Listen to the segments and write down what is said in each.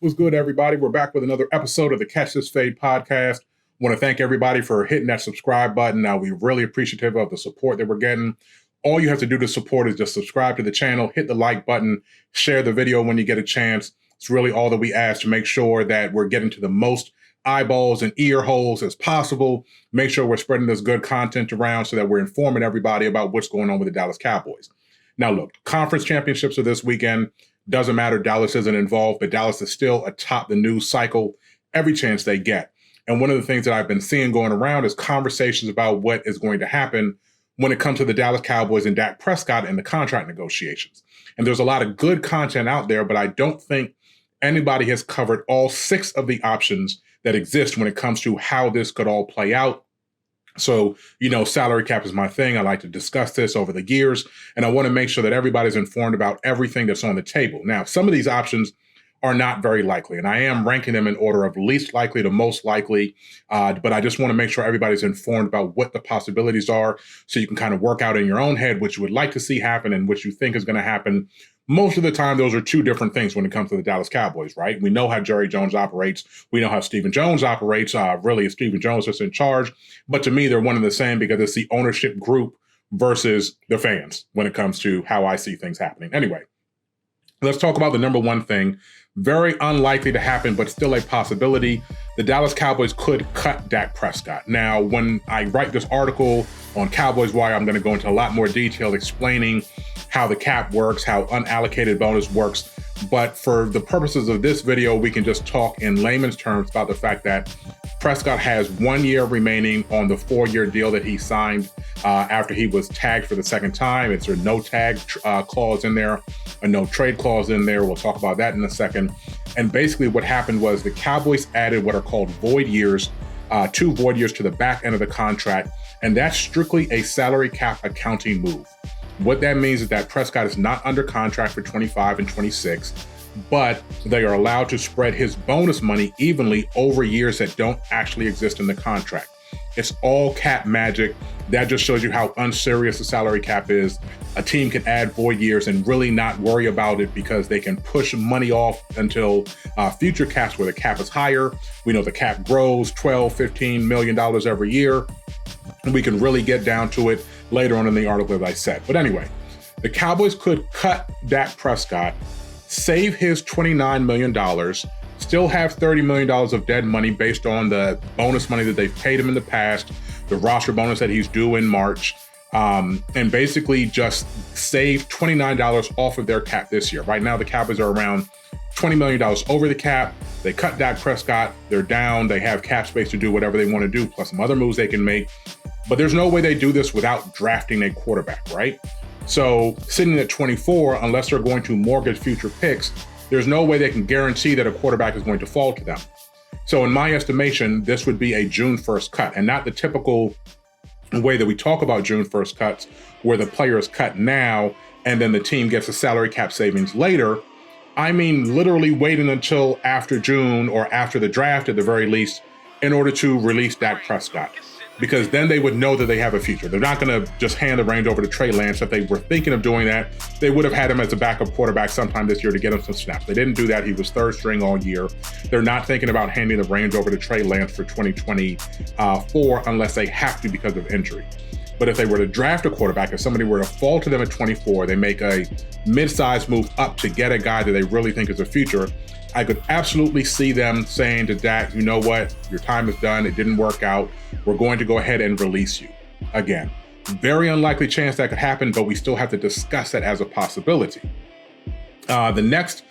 What's good, everybody? We're back with another episode of the Catch This Fade podcast. Want to thank everybody for hitting that subscribe button. Now, we're really appreciative of the support that we're getting. All you have to do to support is just subscribe to the channel, hit the like button, share the video when you get a chance. It's really all that we ask to make sure that we're getting to the most eyeballs and ear holes as possible. Make sure we're spreading this good content around so that we're informing everybody about what's going on with the Dallas Cowboys. Now, look, conference championships are this weekend. Doesn't matter, Dallas isn't involved, but Dallas is still atop the news cycle every chance they get. And one of the things that I've been seeing going around is conversations about what is going to happen when it comes to the Dallas Cowboys and Dak Prescott and the contract negotiations. And there's a lot of good content out there, but I don't think anybody has covered all 6 of the options that exist when it comes to how this could all play out. So, salary cap is my thing. I like to discuss this over the years, and I want to make sure that everybody's informed about everything that's on the table. Now, some of these options are not very likely, and I am ranking them in order of least likely to most likely, but I just want to make sure everybody's informed about what the possibilities are so you can kind of work out in your own head what you would like to see happen and what you think is going to happen. Most of the time, those are 2 different things when it comes to the Dallas Cowboys, right? We know how Jerry Jones operates. We know how Stephen Jones operates. Really, it's Stephen Jones that's in charge. But to me, they're one and the same because it's the ownership group versus the fans when it comes to how I see things happening. Anyway, let's talk about the number one thing. Very unlikely to happen, but still a possibility. The Dallas Cowboys could cut Dak Prescott. Now, when I write this article on Cowboys Wire, I'm going to go into a lot more detail explaining how the cap works, how unallocated bonus works. But for the purposes of this video, we can just talk in layman's terms about the fact that Prescott has 1 year remaining on the 4-year deal that he signed after he was tagged for the second time. It's a no tag clause in there, a no trade clause in there. We'll talk about that in a second. And basically what happened was the Cowboys added what are called void years, 2 void years to the back end of the contract. And that's strictly a salary cap accounting move. What that means is that Prescott is not under contract for 25 and 26, but they are allowed to spread his bonus money evenly over years that don't actually exist in the contract. It's all cap magic. That just shows you how unserious the salary cap is. A team can add void years and really not worry about it because they can push money off until future caps where the cap is higher. We know the cap grows $12, $15 million every year. And we can really get down to it later on in the article, as I said. But anyway, the Cowboys could cut Dak Prescott, save his $29 million, still have $30 million of dead money based on the bonus money that they've paid him in the past, the roster bonus that he's due in March, and basically just save $29 off of their cap this year. Right now, the Cowboys are around $20 million over the cap. They cut Dak Prescott. They're down. They have cap space to do whatever they want to do, plus some other moves they can make. But there's no way they do this without drafting a quarterback, right? So sitting at 24, unless they're going to mortgage future picks, there's no way they can guarantee that a quarterback is going to fall to them. So in my estimation, this would be a June 1st cut and not the typical way that we talk about June 1st cuts where the player is cut now and then the team gets a salary cap savings later. I mean, literally waiting until after June or after the draft at the very least in order to release Dak Prescott. Because then they would know that they have a future. They're not going to just hand the reins over to Trey Lance. If they were thinking of doing that, they would have had him as a backup quarterback sometime this year to get him some snaps. They didn't do that. He was third string all year. They're not thinking about handing the reins over to Trey Lance for 2024 unless they have to because of injury. But if they were to draft a quarterback, if somebody were to fall to them at 24, they make a mid-sized move up to get a guy that they really think is a future, I could absolutely see them saying to Dak, you know what, your time is done. It didn't work out. We're going to go ahead and release you. Again, very unlikely chance that could happen, but we still have to discuss that as a possibility. The next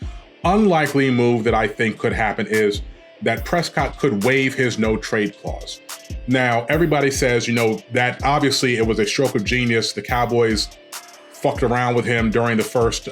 unlikely move that I think could happen is that Prescott could waive his no trade clause. Now, everybody says, that obviously it was a stroke of genius. The Cowboys fucked around with him during the first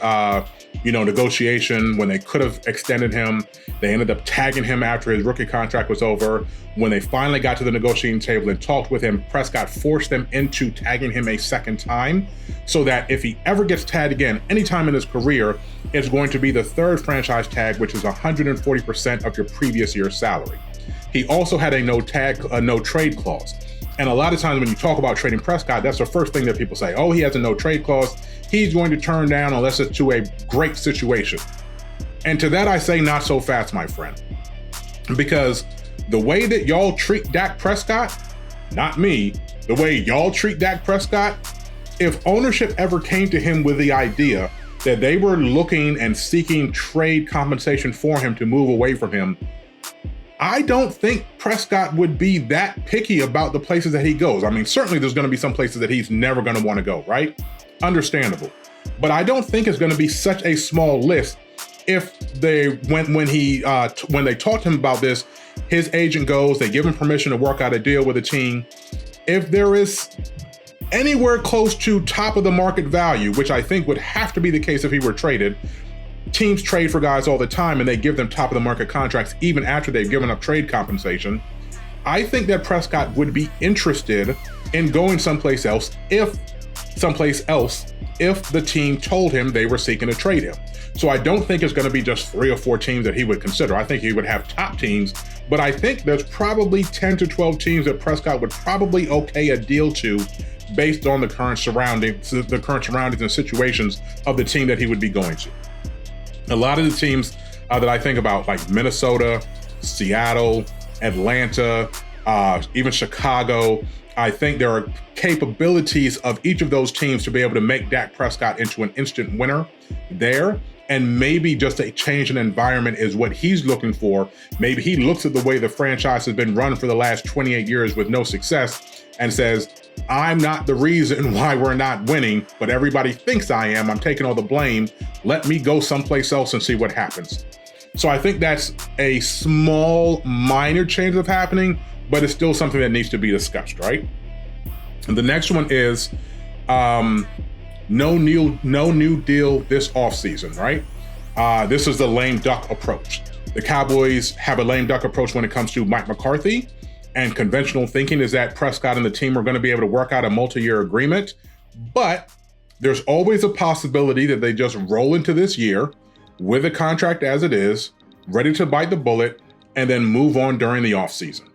negotiation when they could have extended him. They ended up tagging him after his rookie contract was over. When they finally got to the negotiating table and talked with him, Prescott forced them into tagging him a second time so that if he ever gets tagged again, anytime in his career, it's going to be the 3rd franchise tag, which is 140% of your previous year's salary. He also had a no trade clause. And a lot of times when you talk about trading Prescott, that's the first thing that people say. Oh, he has a no trade clause. He's going to turn down unless it's to a great situation. And to that I say, not so fast, my friend. Because the way that y'all treat Dak Prescott, not me, the way y'all treat Dak Prescott, if ownership ever came to him with the idea that they were looking and seeking trade compensation for him to move away from him, I don't think Prescott would be that picky about the places that he goes. I mean, certainly there's going to be some places that he's never going to want to go, right? Understandable. But I don't think it's going to be such a small list. If they when they talked to him about this, his agent goes, they give him permission to work out a deal with a team. If there is anywhere close to top of the market value, which I think would have to be the case if he were traded, teams trade for guys all the time and they give them top of the market contracts even after they've given up trade compensation. I think that Prescott would be interested in going someplace else if the team told him they were seeking to trade him. So I don't think it's going to be just 3 or 4 teams that he would consider. I think he would have top teams, but I think there's probably 10 to 12 teams that Prescott would probably okay a deal to based on the current surroundings and situations of the team that he would be going to. A lot of the teams that I think about, like Minnesota, Seattle, Atlanta, even Chicago, I think there are capabilities of each of those teams to be able to make Dak Prescott into an instant winner there. And maybe just a change in environment is what he's looking for. Maybe he looks at the way the franchise has been run for the last 28 years with no success and says, I'm not the reason why we're not winning, but everybody thinks I am. I'm taking all the blame. Let me go someplace else and see what happens. So I think that's a small, minor change of happening, but it's still something that needs to be discussed, right? And the next one is no new deal this offseason, right? This is the lame duck approach. The Cowboys have a lame duck approach when it comes to Mike McCarthy, and conventional thinking is that Prescott and the team are going to be able to work out a multi-year agreement, but there's always a possibility that they just roll into this year with a contract as it is, ready to bite the bullet, and then move on during the offseason.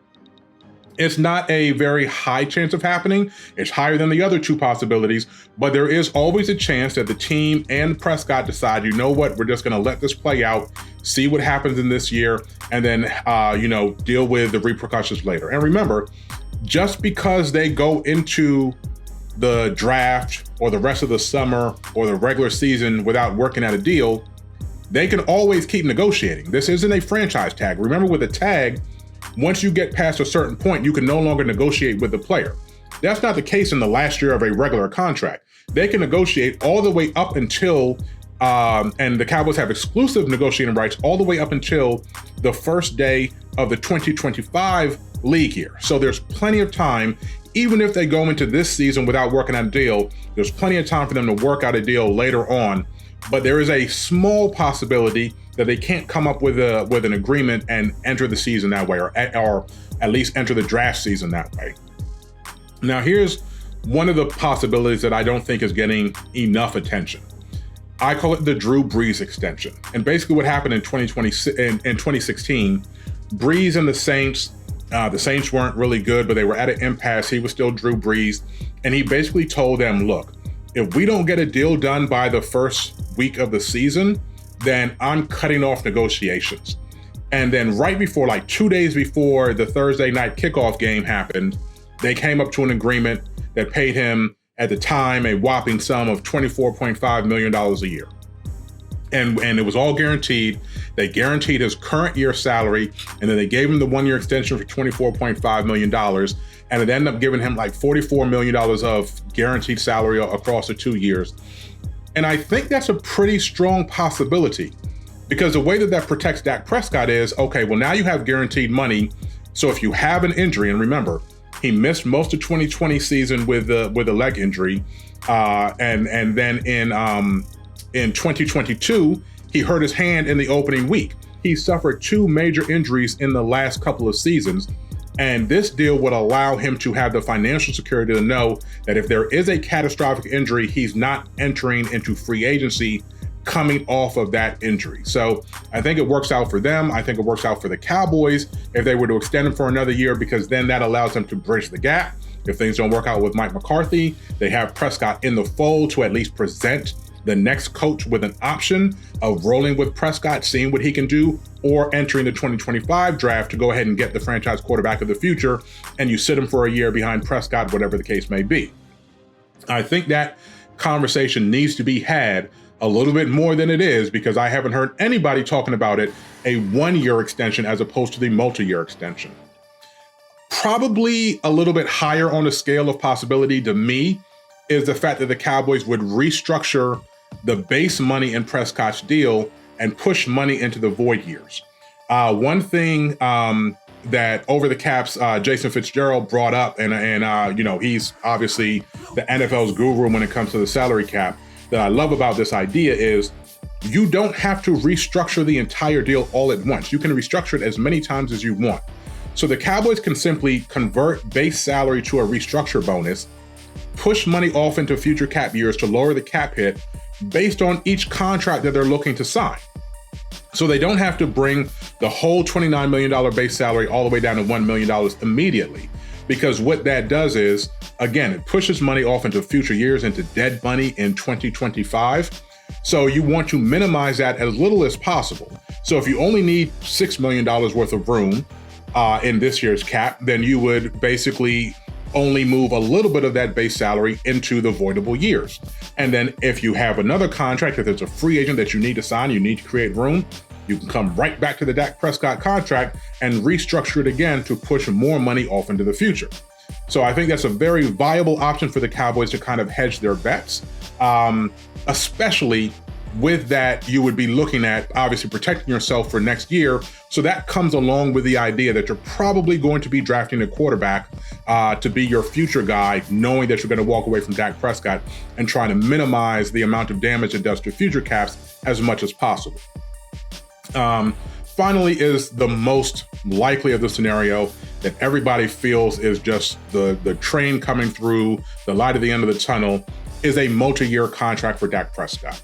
It's not a very high chance of happening. It's higher than the other 2 possibilities, but there is always a chance that the team and Prescott decide, you know what, we're just going to let this play out, see what happens in this year, and then, deal with the repercussions later. And remember, just because they go into the draft or the rest of the summer or the regular season without working out a deal, they can always keep negotiating. This isn't a franchise tag. Remember, with a tag, once you get past a certain point, you can no longer negotiate with the player. That's not the case in the last year of a regular contract. They can negotiate all the way up until, and the Cowboys have exclusive negotiating rights all the way up until the first day of the 2025 league year. So there's plenty of time. Even if they go into this season without working out a deal, there's plenty of time for them to work out a deal later on. But there is a small possibility that they can't come up with an agreement and enter the season that way, or at least enter the draft season that way. Now, here's one of the possibilities that I don't think is getting enough attention. I call it the Drew Brees extension. And basically what happened in 2016, Brees and the Saints weren't really good, but they were at an impasse. He was still Drew Brees. And he basically told them, look, if we don't get a deal done by the first week of the season, then I'm cutting off negotiations. And then right before, like 2 days before the Thursday night kickoff game happened, they came up to an agreement that paid him at the time a whopping sum of $24.5 million a year. And it was all guaranteed. They guaranteed his current year salary, and then they gave him the 1-year extension for $24.5 million. And it ended up giving him like $44 million of guaranteed salary across the 2 years. And I think that's a pretty strong possibility, because the way that protects Dak Prescott is, okay, well, now you have guaranteed money. So if you have an injury, and remember, he missed most of 2020 season with a leg injury, and then in 2022 he hurt his hand in the opening week. He suffered 2 major injuries in the last couple of seasons, and this deal would allow him to have the financial security to know that if there is a catastrophic injury, he's not entering into free agency coming off of that injury. So I think it works out for them. I think it works out for the Cowboys if they were to extend him for another year, because then that allows them to bridge the gap. If things don't work out with Mike McCarthy, they have Prescott in the fold to at least present the next coach with an option of rolling with Prescott, seeing what he can do, or entering the 2025 draft to go ahead and get the franchise quarterback of the future, and you sit him for a year behind Prescott, whatever the case may be. I think that conversation needs to be had a little bit more than it is, because I haven't heard anybody talking about it, a 1-year extension as opposed to the multi-year extension. Probably a little bit higher on the scale of possibility to me is the fact that the Cowboys would restructure the base money in Prescott's deal and push money into the void years. One thing that Over the Cap's Jason Fitzgerald brought up, and he's obviously the NFL's guru when it comes to the salary cap, that I love about this idea is you don't have to restructure the entire deal all at once. You can restructure it as many times as you want. So the Cowboys can simply convert base salary to a restructure bonus, push money off into future cap years to lower the cap hit based on each contract that they're looking to sign. So they don't have to bring the whole $29 million base salary all the way down to $1 million immediately. Because what that does is, again, it pushes money off into future years, into dead money in 2025. So you want to minimize that as little as possible. So if you only need $6 million worth of room in this year's cap, then you would basically only move a little bit of that base salary into the voidable years. And then if you have another contract, if there's a free agent that you need to sign, you need to create room, you can come right back to the Dak Prescott contract and restructure it again to push more money off into the future. So I think that's a very viable option for the Cowboys to kind of hedge their bets, especially with that, you would be looking at obviously protecting yourself for next year. So that comes along with the idea that you're probably going to be drafting a quarterback to be your future guy, knowing that you're going to walk away from Dak Prescott and trying to minimize the amount of damage it does to future caps as much as possible. Finally is the most likely of the scenario that everybody feels is just the train coming through, the light at the end of the tunnel, is a multi-year contract for Dak Prescott.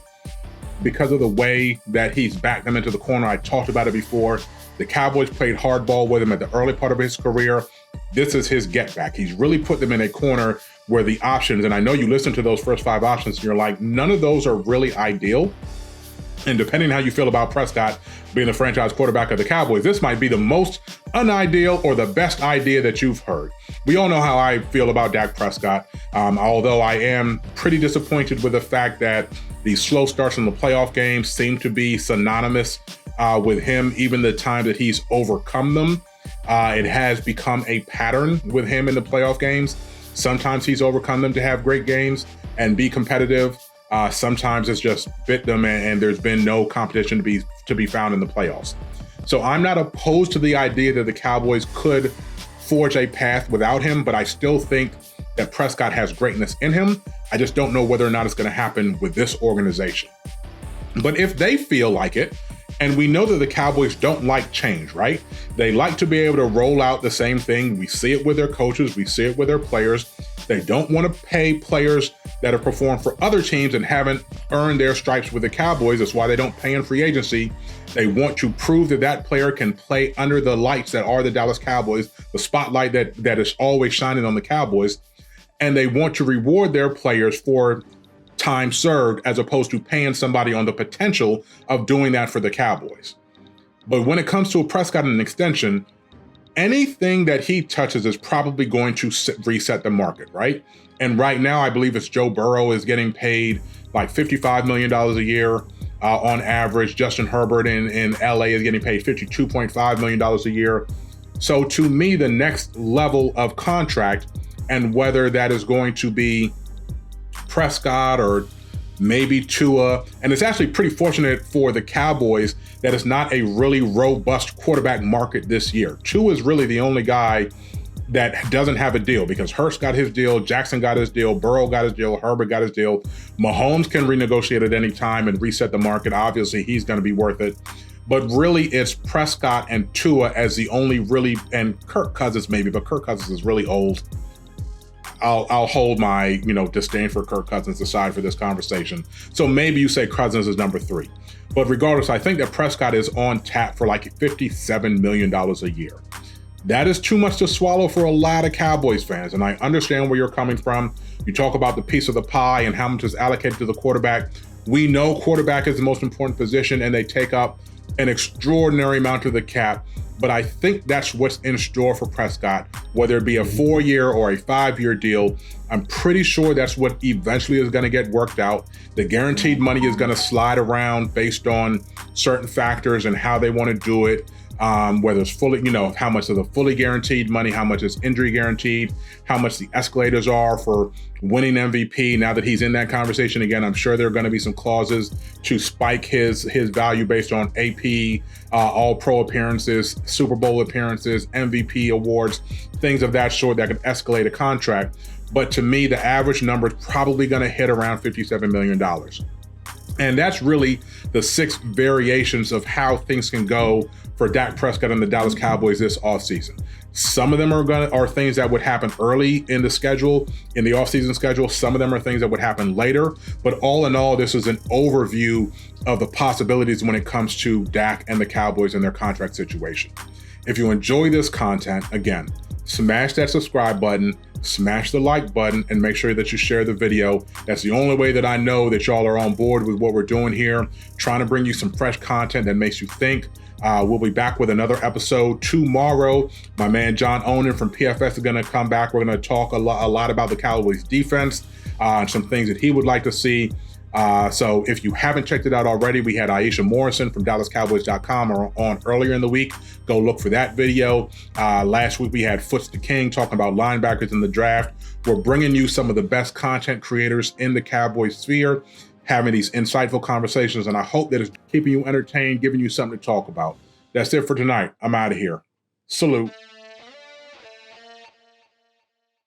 Because of the way that he's backed them into the corner, I talked about it before. The Cowboys played hardball with him at the early part of his career. This is his get back. He's really put them in a corner where the options, and I know you listen to those first 5 options and you're like, none of those are really ideal. And depending on how you feel about Prescott being the franchise quarterback of the Cowboys, this might be the most unideal or the best idea that you've heard. We all know how I feel about Dak Prescott, although I am pretty disappointed with the fact that the slow starts in the playoff games seem to be synonymous with him, even the time that he's overcome them. It has become a pattern with him in the playoff games. Sometimes he's overcome them to have great games and be competitive. Sometimes it's just bit them and there's been no competition to be found in the playoffs. So I'm not opposed to the idea that the Cowboys could forge a path without him, but I still think that Prescott has greatness in him. I just don't know whether or not it's going to happen with this organization. But if they feel like it, and we know that the Cowboys don't like change, right? They like to be able to roll out the same thing. We see it with their coaches. We see it with their players. They don't want to pay players that have performed for other teams and haven't earned their stripes with the Cowboys. That's why they don't pay in free agency. They want to prove that that player can play under the lights that are the Dallas Cowboys, the spotlight that is always shining on the Cowboys. And they want to reward their players for time served as opposed to paying somebody on the potential of doing that for the Cowboys. But when it comes to a Prescott and an extension, anything that he touches is probably going to reset the market, right? And right now, I believe it's Joe Burrow is getting paid like $55 million a year on average. Justin Herbert in LA is getting paid $52.5 million a year. So to me, the next level of contract, and whether that is going to be Prescott or maybe Tua, and it's actually pretty fortunate for the Cowboys that it's not a really robust quarterback market this year. Tua is really the only guy that doesn't have a deal because Hurts got his deal, Jackson got his deal, Burrow got his deal, Herbert got his deal. Mahomes can renegotiate at any time and reset the market. Obviously, he's going to be worth it. But really, it's Prescott and Tua as the only really, and Kirk Cousins maybe, but Kirk Cousins is really old. I'll hold my, disdain for Kirk Cousins aside for this conversation. So maybe you say Cousins is number 3. But regardless, I think that Prescott is on tap for like $57 million a year. That is too much to swallow for a lot of Cowboys fans. And I understand where you're coming from. You talk about the piece of the pie and how much is allocated to the quarterback. We know quarterback is the most important position, and they take up an extraordinary amount of the cap. But I think that's what's in store for Prescott, whether it be a 4-year or a 5-year deal. I'm pretty sure that's what eventually is going to get worked out. The guaranteed money is going to slide around based on certain factors and how they want to do it. Whether it's fully, how much of the fully guaranteed money, how much is injury guaranteed, how much the escalators are for winning MVP. Now that he's in that conversation again, I'm sure there are going to be some clauses to spike his value based on AP, all pro appearances, Super Bowl appearances, MVP awards, things of that sort that could escalate a contract. But to me, the average number is probably going to hit around $57 million. And that's really the 6 variations of how things can go for Dak Prescott and the Dallas Cowboys this offseason. Some of them are things that would happen early in the schedule, in the offseason schedule. Some of them are things that would happen later. But all in all, this is an overview of the possibilities when it comes to Dak and the Cowboys and their contract situation. If you enjoy this content, again, smash that subscribe button, smash the like button, and make sure that you share the video. That's the only way that I know that y'all are on board with what we're doing here, trying to bring you some fresh content that makes you think. We'll be back with another episode tomorrow. My man John Onan from PFS is going to come back. We're going to talk a lot about the Cowboys defense and some things that he would like to see. So if you haven't checked it out already, we had Aisha Morrison from DallasCowboys.com on earlier in the week. Go look for that video. Last week we had Foots the King talking about linebackers in the draft. We're bringing you some of the best content creators in the Cowboys sphere, having these insightful conversations, and I hope that it's keeping you entertained, giving you something to talk about. That's it for tonight. I'm out of here. Salute.